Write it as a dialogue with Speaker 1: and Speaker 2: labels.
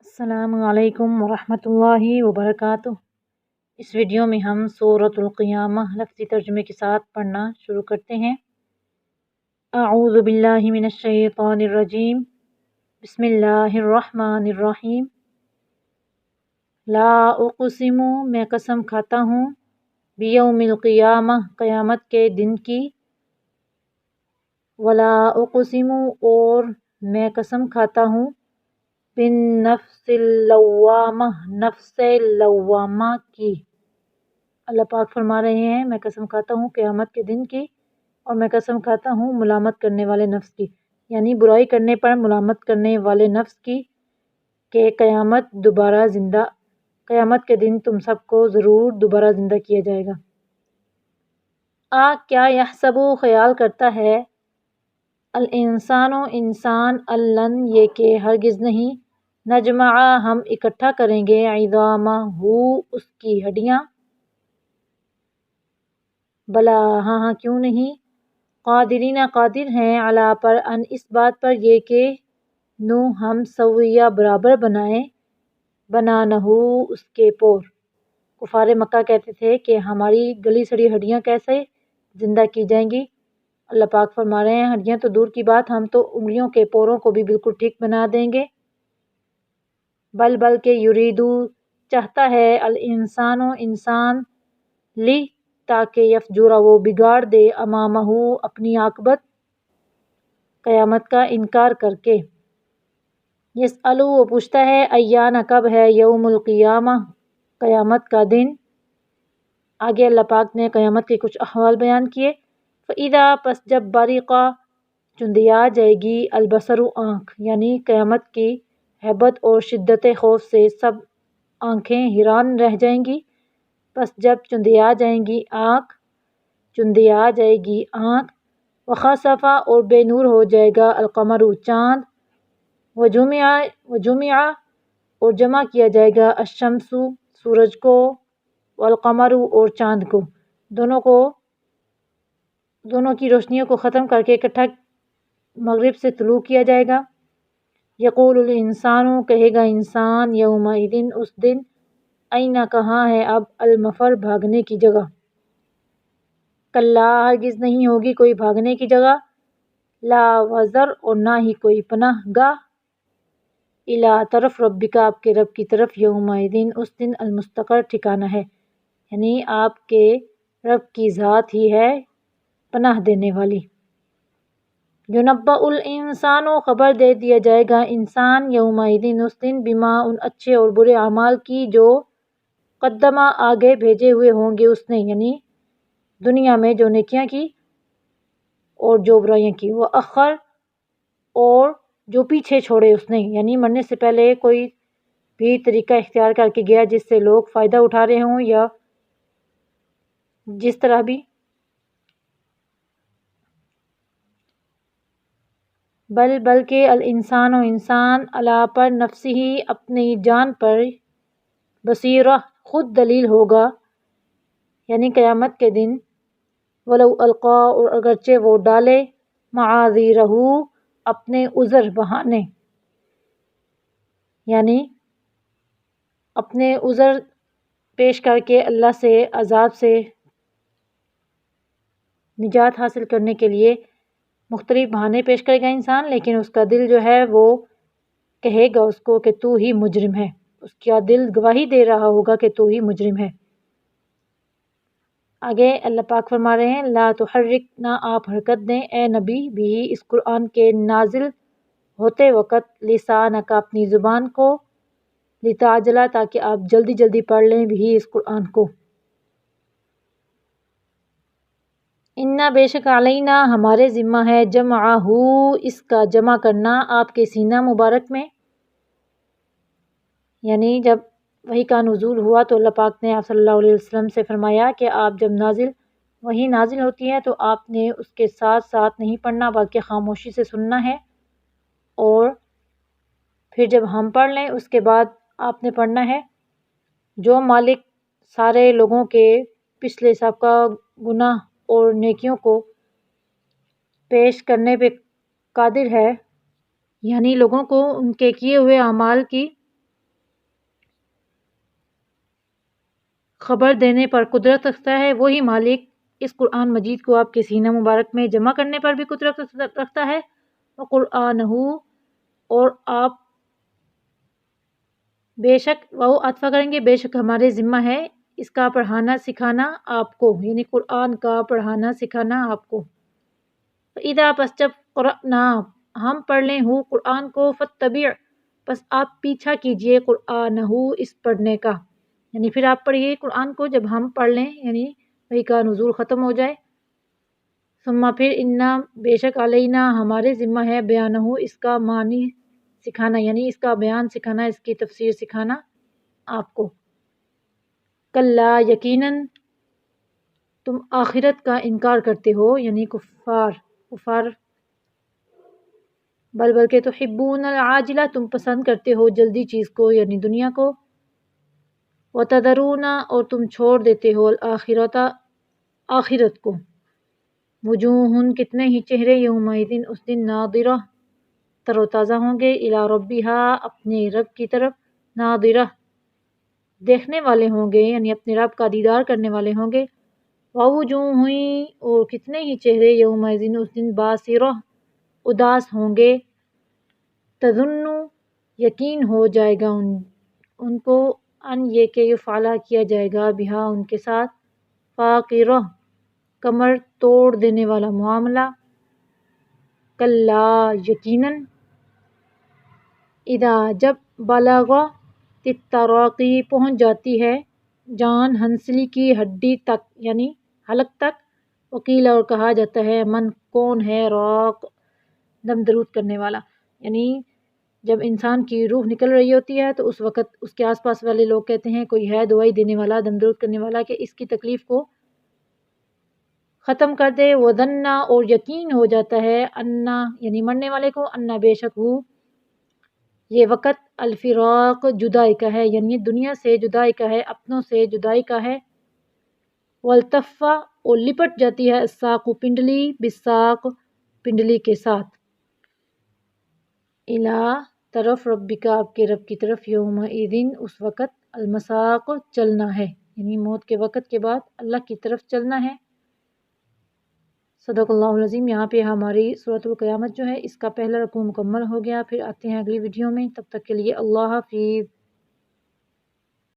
Speaker 1: السلام علیکم ورحمۃ اللہ وبرکاتہ۔ اس ویڈیو میں ہم سورۃ القیامہ لفظی ترجمے کے ساتھ پڑھنا شروع کرتے ہیں۔ اعوذ باللہ من الشیطان الرجیم، بسم اللہ الرحمن الرحیم۔ لا اقسم، میں قسم کھاتا ہوں، بیوم القیامہ، قیامت کے دن کی، ولا اقسم، اور میں قسم کھاتا ہوں، بالنفس اللوامہ، نفس لوامہ کی۔ اللہ پاک فرما رہے ہیں میں قسم کھاتا ہوں قیامت کے دن کی، اور میں قسم کھاتا ہوں ملامت کرنے والے نفس کی، یعنی برائی کرنے پر ملامت کرنے والے نفس کی، کہ قیامت کے دن تم سب کو ضرور دوبارہ زندہ کیا جائے گا۔ کیا یحسب، خیال کرتا ہے، الانسان، انسان، اللن، یہ کہ ہرگز نہیں، نجمع، ہم اکٹھا کریں گے، عظامہ، اس کی ہڈیاں، بلا، ہاں کیوں نہیں، قادرین، قادر ہیں، علی پر، ان، اس بات پر، یہ کہ ہم سویہ، برابر بنانہ، اس کے پور۔ کفار مکہ کہتے تھے کہ ہماری گلی سڑی ہڈیاں کیسے زندہ کی جائیں گی؟ اللہ پاک فرما رہے ہیں ہڈیاں تو دور کی بات، ہم تو انگلیوں کے پوروں کو بھی بالکل ٹھیک بنا دیں گے۔ بلکہ یریدو، چاہتا ہے، الانسان، انسان، لی، تاکہ یفجر، وہ بگاڑ دے، امامہ، اپنی عاقبت، قیامت کا انکار کر کے۔ یسألو، وہ پوچھتا ہے، ایان، کب ہے، یوم القیامہ، قیامت کا دن۔ آگے اللہ پاک نے قیامت کے کچھ احوال بیان کیے۔ فَإِذَا، پس جب، بَرِقَ، چندیا جائے گی، البصر، آنکھ، یعنی قیامت کی ہیبت اور شدت خوف سے سب آنکھیں حیران رہ جائیں گی۔ پس جب چندیا جائے گی آنکھ، وخسف، اور بے نور ہو جائے گا، القمر، چاند، وجمع، اور جمع کیا جائے گا، الشمس، سورج کو، والقمر، اور چاند کو، دونوں کی روشنیوں کو ختم کر کے اکٹھا مغرب سے طلوع کیا جائے گا۔ یقول الانسان، کہے گا انسان، یومئذ، اس دن، این، کہاں ہے اب، المفر، بھاگنے کی جگہ۔ کلا، ہرگز نہیں ہوگی کوئی بھاگنے کی جگہ، لا وزر، اور نہ ہی کوئی پناہ گاہ، الی، طرف، ربک، آپ کے رب کی طرف، یومئذ، اس دن، المستقر، ٹھکانہ ہے، یعنی آپ کے رب کی ذات ہی ہے پناہ دینے والی۔ یُنَبَّأُ الانسان، خبر دے دیا جائے گا انسان، یومئذ، اس دن، بما، ان اچھے اور برے اعمال کی جو قدمہ، آگے بھیجے ہوئے ہوں گے اس نے، یعنی دنیا میں جو نیکیاں کی اور جو برائیاں کی، وَأَخَّرَ، اور جو پیچھے چھوڑے اس نے، یعنی مرنے سے پہلے کوئی بھی طریقہ اختیار کر کے گیا جس سے لوگ فائدہ اٹھا رہے ہوں، یا جس طرح بھی، بلکہ الانسان، انسان، علی پر، نفسہ، اپنی جان پر، بصیرہ، خود دلیل ہوگا، یعنی قیامت کے دن، ولو القا، اور اگرچہ وہ ڈالے، معاذیرہ، اپنے عذر، بہانے، یعنی اپنے عذر پیش کر کے اللہ سے عذاب سے نجات حاصل کرنے کے لیے مختلف بہانے پیش کرے گا انسان، لیکن اس کا دل جو ہے وہ کہے گا اس کو کہ تو ہی مجرم ہے، اس کا دل گواہی دے رہا ہوگا کہ تو ہی مجرم ہے۔ آگے اللہ پاک فرما رہے ہیں، لا تحرک، نہ آپ حرکت دیں، اے نبی، بھی، اس قرآن کے نازل ہوتے وقت، لسانک، اپنی زبان کو، لتعجل، تاکہ آپ جلدی جلدی پڑھ لیں، بھی، اس قرآن کو۔ انا، بے شک، علینا، ہمارے ذمہ ہے، جمعہ، اس کا جمع کرنا، آپ کے سینہ مبارک میں، یعنی جب وحی کا نزول ہوا تو اللہ پاک نے آپ صلی اللہ علیہ وسلم سے فرمایا کہ آپ جب وحی نازل ہوتی ہے تو آپ نے اس کے ساتھ ساتھ نہیں پڑھنا بلکہ خاموشی سے سننا ہے، اور پھر جب ہم پڑھ لیں اس کے بعد آپ نے پڑھنا ہے۔ جو مالک سارے لوگوں کے پچھلے سابقہ گناہ اور نیکیوں کو پیش کرنے پہ قادر ہے، یعنی لوگوں کو ان کے کیے ہوئے اعمال کی خبر دینے پر قدرت رکھتا ہے، وہی مالک اس قرآن مجید کو آپ کے سینہ مبارک میں جمع کرنے پر بھی قدرت رکھتا ہے، وقرآنہ، اور آپ بے شک وہ عطفہ کریں گے، بے شک ہمارے ذمہ ہے اس کا پڑھانا سکھانا آپ کو، یعنی قرآن کا پڑھانا سکھانا آپ کو۔ فَإِذَا پس جب قرأنا ہم پڑھ لیں ہو قرآن کو، فَاتَّبِعْ پس آپ پیچھا کیجئے قرآنہ اس پڑھنے کا، یعنی پھر آپ پڑھیے قرآن کو جب ہم پڑھ لیں، یعنی وحی کا نزول ختم ہو جائے۔ ثم پھر انا بے شک علینا ہمارے ذمہ ہے بیانہ اس کا معنی سکھانا، یعنی اس کا بیان سکھانا، اس کی تفسیر سکھانا آپ کو۔ کلا یقیناً تم آخرت کا انکار کرتے ہو، یعنی کفار بلکہ تحبون العاجلہ تم پسند کرتے ہو جلدی چیز کو، یعنی دنیا کو، وتذرون اور تم چھوڑ دیتے ہو الآخرۃ آخرت کو، وجوہ کتنے ہی چہرے یومئذ اس دن ناظرہ تر و تازہ ہوں گے، الی ربہا اپنے رب کی طرف، ناظرہ دیکھنے والے ہوں گے، یعنی اپنے رب کا دیدار کرنے والے ہوں گے، ووجوہ اور کتنے ہی چہرے یومئذ اس دن باسرہ اداس ہوں گے، تظن یقین ہو جائے گا ان کو، ان یہ کہ یفعل کیا جائے گا بہا ان کے ساتھ، فاقرہ کمر توڑ دینے والا معاملہ، کلا یقیناً، اذا جب بلغ التراقی پہنچ جاتی ہے جان ہنسلی کی ہڈی تک، یعنی حلق تک، وکیل اور کہا جاتا ہے من کون ہے، راق دم درود کرنے والا، یعنی جب انسان کی روح نکل رہی ہوتی ہے تو اس وقت اس کے آس پاس والے لوگ کہتے ہیں کوئی ہے دوائی دینے والا، دم درود کرنے والا کہ اس کی تکلیف کو ختم کر دے، وظنا اور یقین ہو جاتا ہے انا یعنی مرنے والے کو، انا بے شک ہو یہ وقت الفراق جدائی کا ہے، یعنی دنیا سے جدائی کا ہے، اپنوں سے جدائی کا ہے، والتف اور لپٹ جاتی ہے الساق پنڈلی بالساق پنڈلی کے ساتھ، الا طرف ربک آپ کے رب کی طرف، یومئذ اس وقت، المساق چلنا ہے، یعنی موت کے وقت کے بعد اللہ کی طرف چلنا ہے۔ صدق اللہ العظیم۔ یہاں پہ ہماری سورۃ القیامت جو ہے اس کا پہلا رکوع مکمل ہو گیا، پھر آتے ہیں اگلی ویڈیو میں، تب تک کے لیے اللہ حافظ۔